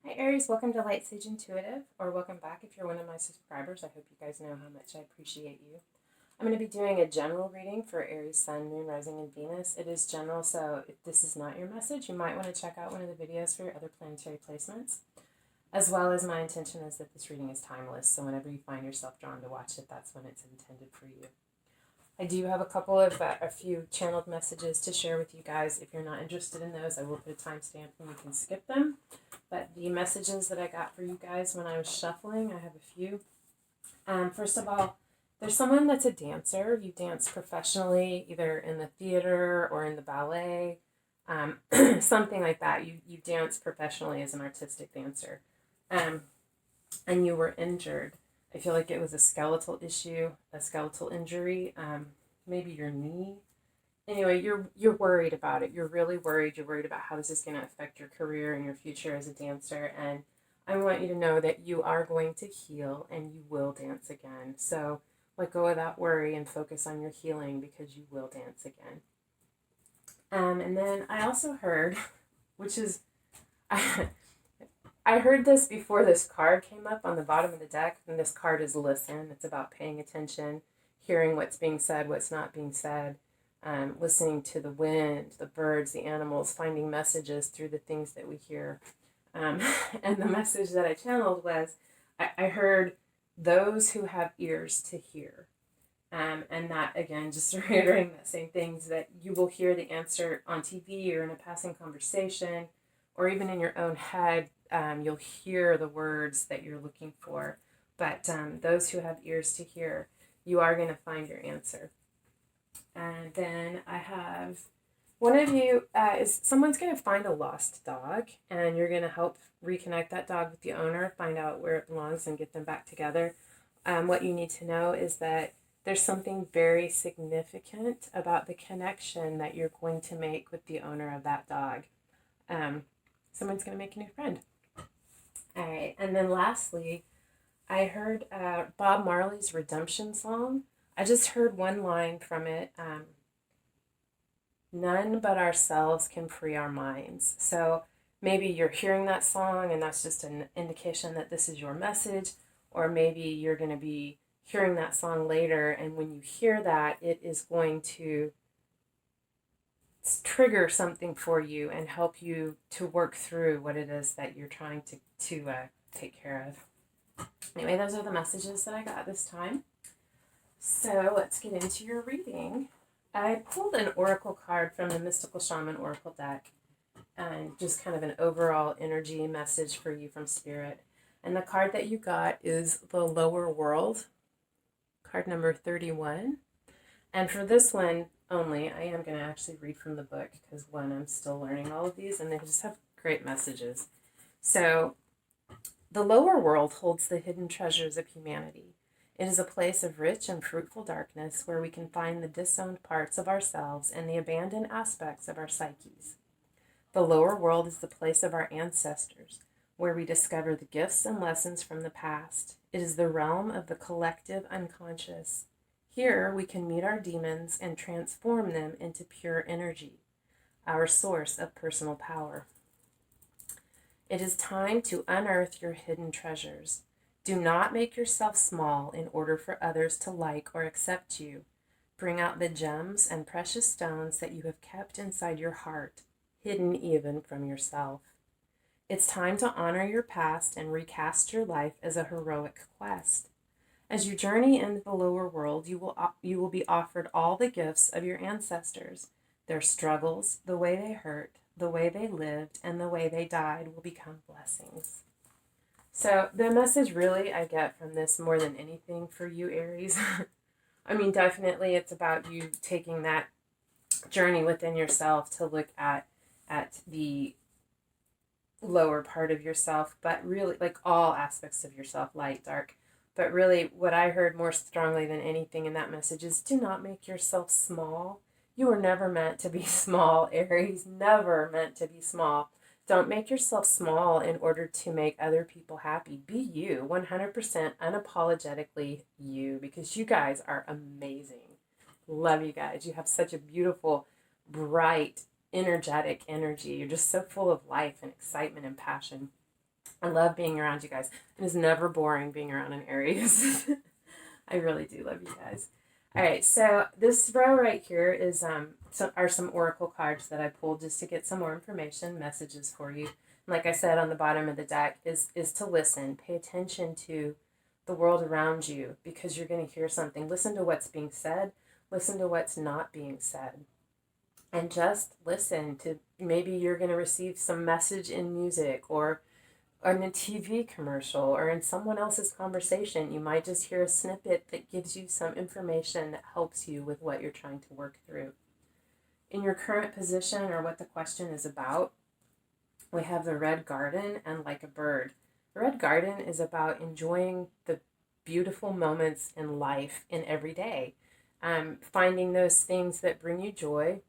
Hi Aries, welcome to Lightsageintuitive, or welcome back if you're one of my subscribers. I hope you guys know how much I appreciate you. I'm going to be doing a general reading for Aries, Sun, Moon, Rising, and Venus. It is general, so if this is not your message, you might want to check out one of the videos for your other planetary placements. As well as my intention is that this reading is timeless, so whenever you find yourself drawn to watch it, that's when it's intended for you. I do have a few channeled messages to share with you guys. If you're not interested in those, I will put a timestamp and you can skip them. But the messages that I got for you guys when I was shuffling, I have a few. First of all, there's someone that's a dancer. You dance professionally, either in the theater or in the ballet, something like that. You dance professionally as an artistic dancer. And you were injured. I feel like it was a skeletal issue, a skeletal injury, maybe your knee. Anyway, you're worried about it. You're really worried. You're worried about how this is going to affect your career and your future as a dancer. And I want you to know that you are going to heal and you will dance again. So let go of that worry and focus on your healing because you will dance again. And then I also heard, which is, I heard this before this card came up on the bottom of the deck, and this card is listen. It's about paying attention, hearing what's being said, what's not being said, listening to the wind, the birds, the animals, finding messages through the things that we hear. And the message that I channeled was, I heard those who have ears to hear. And that, again, just reiterating that same things, that you will hear the answer on TV or in a passing conversation, or even in your own head. You'll hear the words that you're looking for. But those who have ears to hear, you are going to find your answer. And then I have one of you someone's going to find a lost dog, and you're going to help reconnect that dog with the owner, find out where it belongs, and get them back together. What you need to know is that there's something very significant about the connection that you're going to make with the owner of that dog. Someone's going to make a new friend. All right, and then lastly, I heard Bob Marley's Redemption song. I just heard one line from it. None but ourselves can free our minds. So maybe you're hearing that song and that's just an indication that this is your message, or maybe you're going to be hearing that song later, and when you hear that, it is going to trigger something for you and help you to work through what it is that you're trying to take care of. Anyway, those are the messages that I got this time. So let's get into your reading. I pulled an oracle card from the Mystical Shaman Oracle deck, and just kind of an overall energy message for you from Spirit. And the card that you got is the Lower World, card number 31. And for this one only, I am going to actually read from the book because, one, I'm still learning all of these and they just have great messages. So, the lower world holds the hidden treasures of humanity. It is a place of rich and fruitful darkness where we can find the disowned parts of ourselves and the abandoned aspects of our psyches. The lower world is the place of our ancestors, where we discover the gifts and lessons from the past. It is the realm of the collective unconscious. Here we can meet our demons and transform them into pure energy, our source of personal power. It is time to unearth your hidden treasures. Do not make yourself small in order for others to like or accept you. Bring out the gems and precious stones that you have kept inside your heart, hidden even from yourself. It's time to honor your past and recast your life as a heroic quest. As you journey into the lower world, you will be offered all the gifts of your ancestors. Their struggles, the way they hurt, the way they lived, and the way they died will become blessings. So the message really I get from this more than anything for you, Aries, I mean, definitely it's about you taking that journey within yourself to look at the lower part of yourself, but really like all aspects of yourself, light, dark. But really what I heard more strongly than anything in that message is do not make yourself small. You were never meant to be small, Aries, never meant to be small. Don't make yourself small in order to make other people happy. Be you, 100% unapologetically you, because you guys are amazing. Love you guys. You have such a beautiful, bright, energetic energy. You're just so full of life and excitement and passion. I love being around you guys. It is never boring being around an Aries. I really do love you guys. All right, so this row right here is are some oracle cards that I pulled just to get some more information, messages for you. Like I said on the bottom of the deck is to listen, pay attention to the world around you because you're going to hear something. Listen to what's being said, listen to what's not being said. And just listen to, maybe you're going to receive some message in music or in a TV commercial or in someone else's conversation. You might just hear a snippet that gives you some information that helps you with what you're trying to work through. In your current position or what the question is about, we have the red garden and like a bird. The red garden is about enjoying the beautiful moments in life in every day. Finding those things that bring you joy,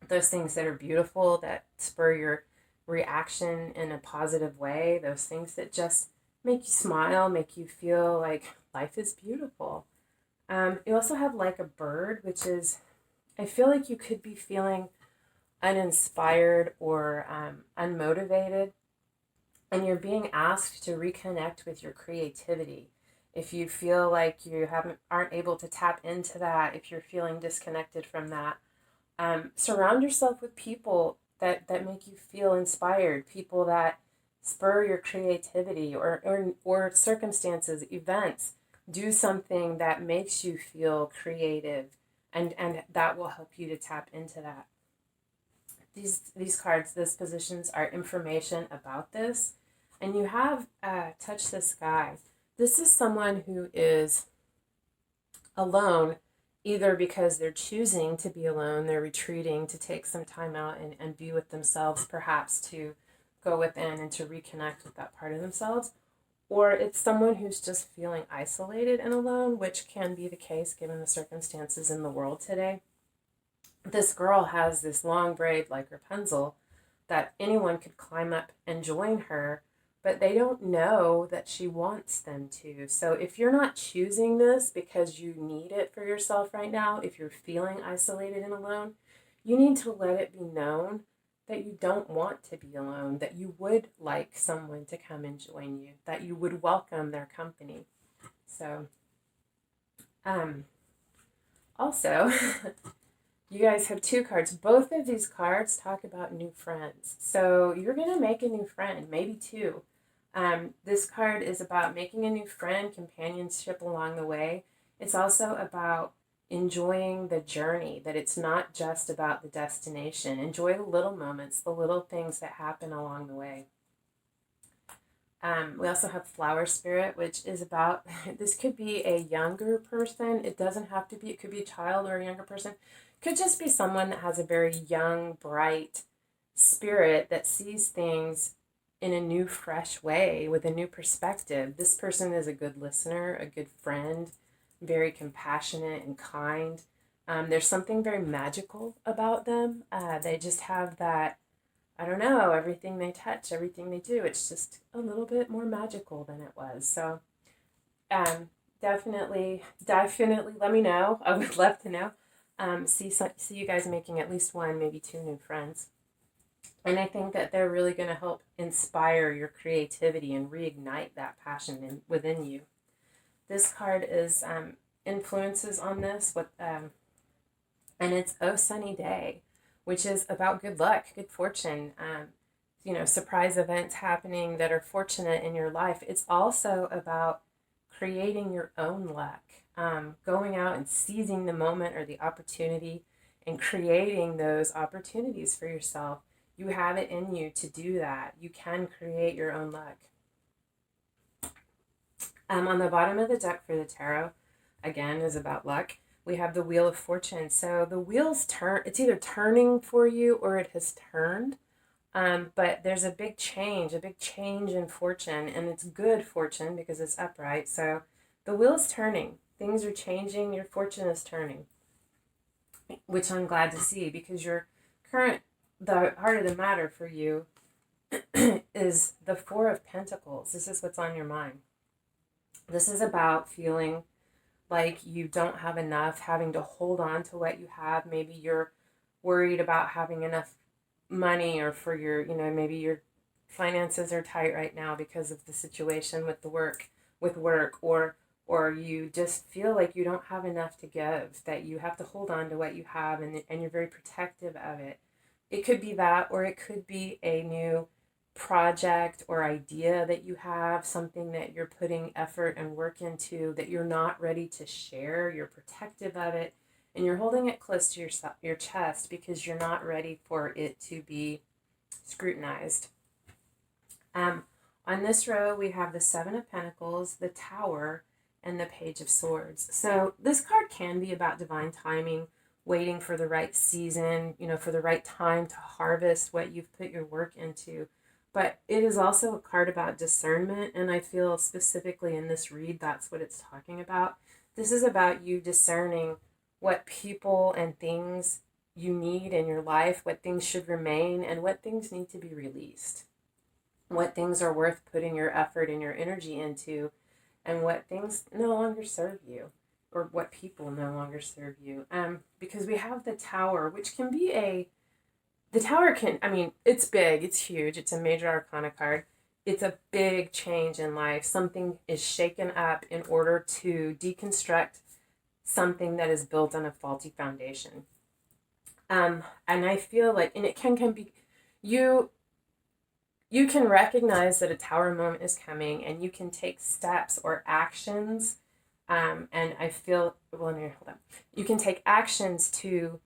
those things that are beautiful, that spur your reaction in a positive way, those things that just make you smile, make you feel like life is beautiful. You also have like a bird, which is, I feel like you could be feeling uninspired or unmotivated, and you're being asked to reconnect with your creativity. If you feel like you aren't able to tap into that, if you're feeling disconnected from that, surround yourself with people that make you feel inspired, people that spur your creativity, or circumstances, events. Do something that makes you feel creative, and that will help you to tap into that. These cards, these positions are information about this. And you have touch the sky. This is someone who is alone, either because they're choosing to be alone, they're retreating to take some time out and be with themselves, perhaps to go within and to reconnect with that part of themselves, or it's someone who's just feeling isolated and alone, which can be the case given the circumstances in the world today. This girl has this long braid like Rapunzel that anyone could climb up and join her, but they don't know that she wants them to. So if you're not choosing this because you need it for yourself right now, if you're feeling isolated and alone, you need to let it be known that you don't want to be alone, that you would like someone to come and join you, that you would welcome their company. So, also, you guys have two cards. Both of these cards talk about new friends. So you're going to make a new friend, maybe two. This card is about making a new friend, companionship along the way. It's also about enjoying the journey, that it's not just about the destination. Enjoy the little moments, the little things that happen along the way. We also have flower spirit, which is about, this could be a younger person. It doesn't have to be, it could be a child or a younger person. It could just be someone that has a very young, bright spirit that sees things in a new, fresh way with a new perspective. This person is a good listener, a good friend, very compassionate and kind. There's something very magical about them. They just have that, I don't know, everything they touch, everything they do, it's just a little bit more magical than it was. So definitely let me know. I would love to know. See you guys making at least one, maybe two new friends. And I think that they're really going to help inspire your creativity and reignite that passion within you. This card is influences on this, and it's Oh Sunny Day, which is about good luck, good fortune, surprise events happening that are fortunate in your life. It's also about creating your own luck, going out and seizing the moment or the opportunity and creating those opportunities for yourself. You have it in you to do that. You can create your own luck. On the bottom of the deck for the tarot, again, is about luck. We have the Wheel of Fortune. So the wheels turn, it's either turning for you or it has turned. But there's a big change in fortune, and it's good fortune because it's upright. So the wheel is turning. Things are changing. Your fortune is turning, which I'm glad to see, because the heart of the matter for you is the Four of Pentacles. This is what's on your mind. This is about feeling like you don't have enough, having to hold on to what you have. Maybe you're worried about having enough money, or for your, maybe you're finances are tight right now because of the situation with work, or you just feel like you don't have enough to give, that you have to hold on to what you have, and you're very protective of it. It could be that, or it could be a new project or idea that you have, something that you're putting effort and work into that you're not ready to share. You're protective of it, and you're holding it close to your chest because you're not ready for it to be scrutinized. On this row, we have the Seven of Pentacles, the Tower, and the Page of Swords. So this card can be about divine timing, waiting for the right season, for the right time to harvest what you've put your work into. But it is also a card about discernment, and I feel specifically in this read, that's what it's talking about. This is about you discerning what people and things you need in your life, what things should remain, and what things need to be released. What things are worth putting your effort and your energy into, and what things no longer serve you, or what people no longer serve you. Because we have the Tower, which can be the Tower it's big, it's huge, it's a major arcana card. It's a big change in life. Something is shaken up in order to deconstruct something that is built on a faulty foundation. And I feel like, and it can be, you can recognize that a Tower moment is coming, and you can take steps or actions. And I feel, hold on. You can take actions to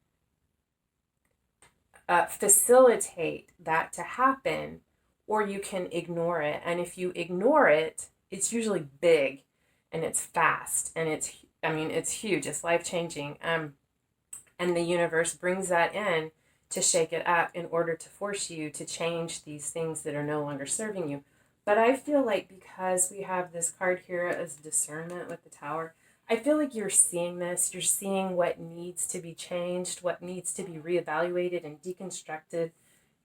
facilitate that to happen, or you can ignore it. And if you ignore it, it's usually big, and it's fast, and it's huge. It's life-changing. And the universe brings that in to shake it up in order to force you to change these things that are no longer serving you. But I feel like because we have this card here as discernment with the Tower, I feel like you're seeing this. You're seeing what needs to be changed, what needs to be reevaluated and deconstructed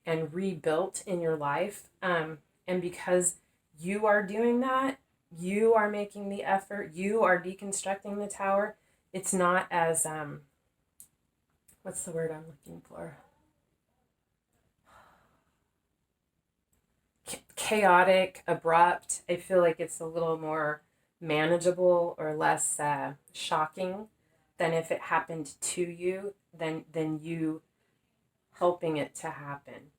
and rebuilt in your life. And because you are doing that, you are making the effort, you are deconstructing the Tower, it's not as, what's the word I'm looking for? Chaotic, abrupt. I feel like it's a little more manageable or less shocking than if it happened to you, than you helping it to happen.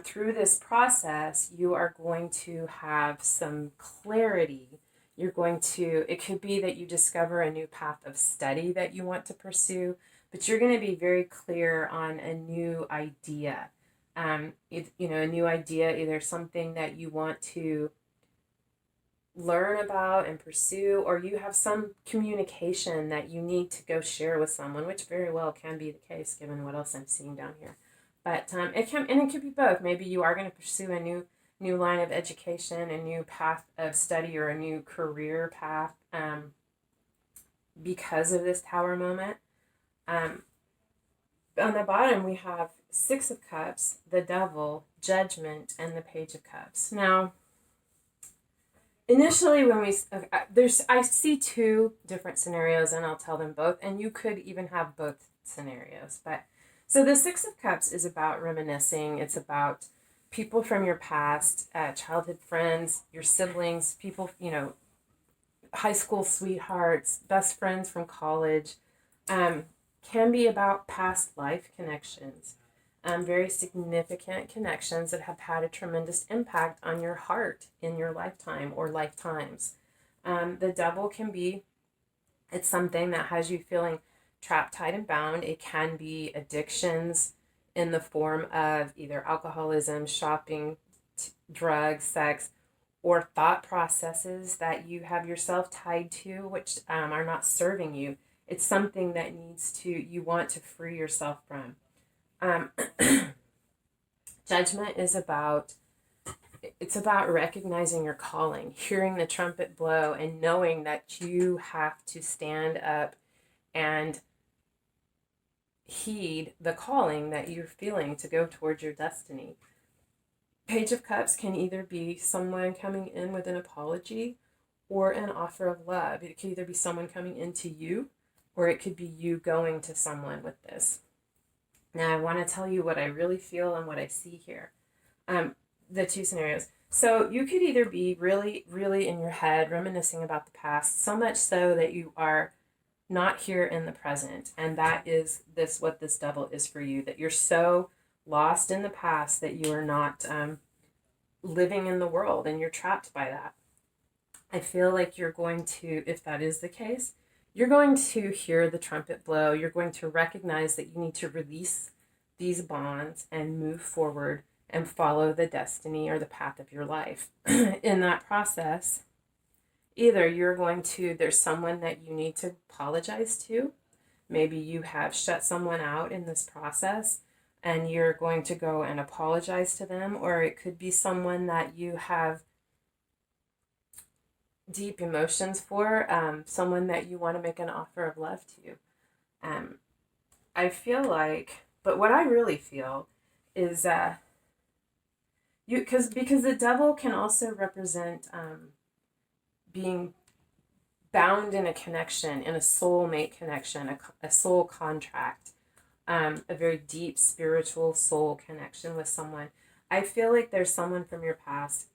Through this process, you are going to have some clarity. It could be that you discover a new path of study that you want to pursue, but you're going to be very clear on a new idea. A new idea, either something that you want to learn about and pursue, or you have some communication that you need to go share with someone, which very well can be the case given what else I'm seeing down here. But it could be both. Maybe you are going to pursue a new line of education, a new path of study, or a new career path because of this Tower moment. On the bottom, we have Six of Cups, the Devil, Judgment, and the Page of Cups. Now, initially I see two different scenarios, and I'll tell them both, and you could even have both scenarios. But so the Six of Cups is about reminiscing. It's about people from your past, childhood friends, your siblings, people, high school sweethearts, best friends from college. Can be about past life connections, very significant connections that have had a tremendous impact on your heart in your lifetime or lifetimes. The Devil it's something that has you feeling trapped, tied, and bound. It can be addictions in the form of either alcoholism, shopping, drugs, sex, or thought processes that you have yourself tied to, which are not serving you. It's something that you want to free yourself from. Judgment is about recognizing your calling, hearing the trumpet blow, and knowing that you have to stand up and heed the calling that you're feeling to go towards your destiny. Page of Cups can either be someone coming in with an apology or an offer of love. It could either be someone coming into you, or it could be you going to someone with this. Now, I want to tell you what I really feel and what I see here. the two scenarios. So you could either be really, really in your head reminiscing about the past, so much so that you are not here in the present. And that is this what this devil is for you, that you're so lost in the past that you are not living in the world and you're trapped by that. I feel like you're going to, if that is the case, you're going to hear the trumpet blow. You're going to recognize that you need to release these bonds and move forward and follow the destiny or the path of your life. In that process, either you're going to, there's someone that you need to apologize to. Maybe you have shut someone out in this process and you're going to go and apologize to them, or it could be someone that you have deep emotions for, someone that you want to make an offer of love to. I feel like, but what I really feel is because the devil can also represent being bound in a connection, in a soulmate connection, a soul contract, a very deep spiritual soul connection with someone. I feel like there's someone from your past.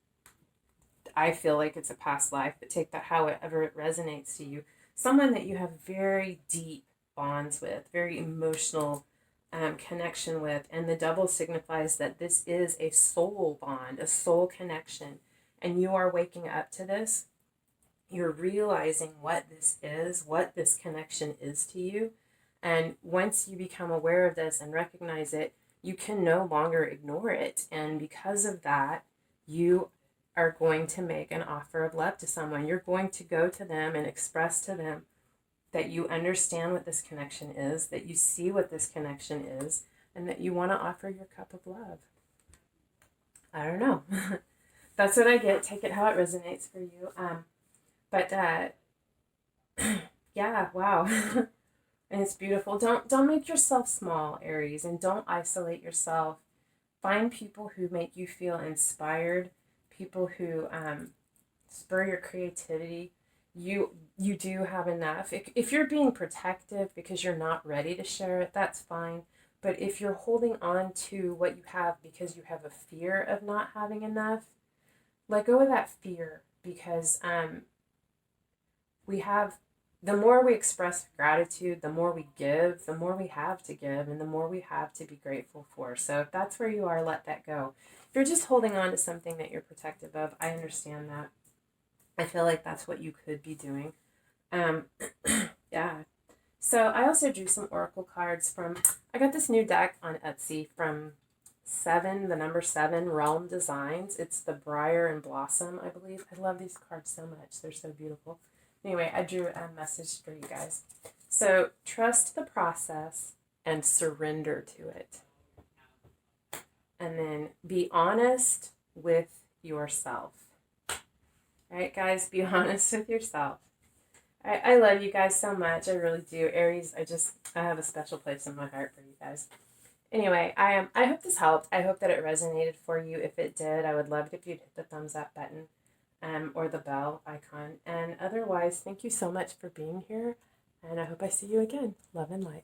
I feel like it's a past life, but take that however it resonates to you. Someone that you have very deep bonds with, very emotional connection with. And the devil signifies that this is a soul bond, a soul connection. And you are waking up to this. You're realizing what this is, what this connection is to you. And once you become aware of this and recognize it, you can no longer ignore it. And because of that, you are going to make an offer of love to someone. You're going to go to them and express to them that you understand what this connection is, that you see what this connection is, and that you want to offer your cup of love. I don't know. That's what I get. Take it how it resonates for you. But yeah, wow. And it's beautiful. Don't make yourself small, Aries, and don't isolate yourself. Find people who make you feel inspired, people who spur your creativity. You do have enough. If you're being protective because you're not ready to share it, that's fine. But if you're holding on to what you have because you have a fear of not having enough, let go of that fear, because we have, the more we express gratitude, the more we give, the more we have to give, and the more we have to be grateful for. So if that's where you are, let that go. If you're just holding on to something that you're protective of, I understand that. I feel like that's what you could be doing. Yeah. So I also drew some oracle cards from, I got this new deck on Etsy from the number 7 Realm Designs. It's the Briar and Blossom, I believe. I love these cards so much. They're so beautiful. Anyway, I drew a message for you guys. So trust the process and surrender to it. And then be honest with yourself. All right, guys, be honest with yourself. I love you guys so much. I really do. Aries, I have a special place in my heart for you guys. Anyway, I hope this helped. I hope that it resonated for you. If it did, I would love it if you'd hit the thumbs up button. Or the bell icon. And otherwise, thank you so much for being here. And I hope I see you again. Love and light.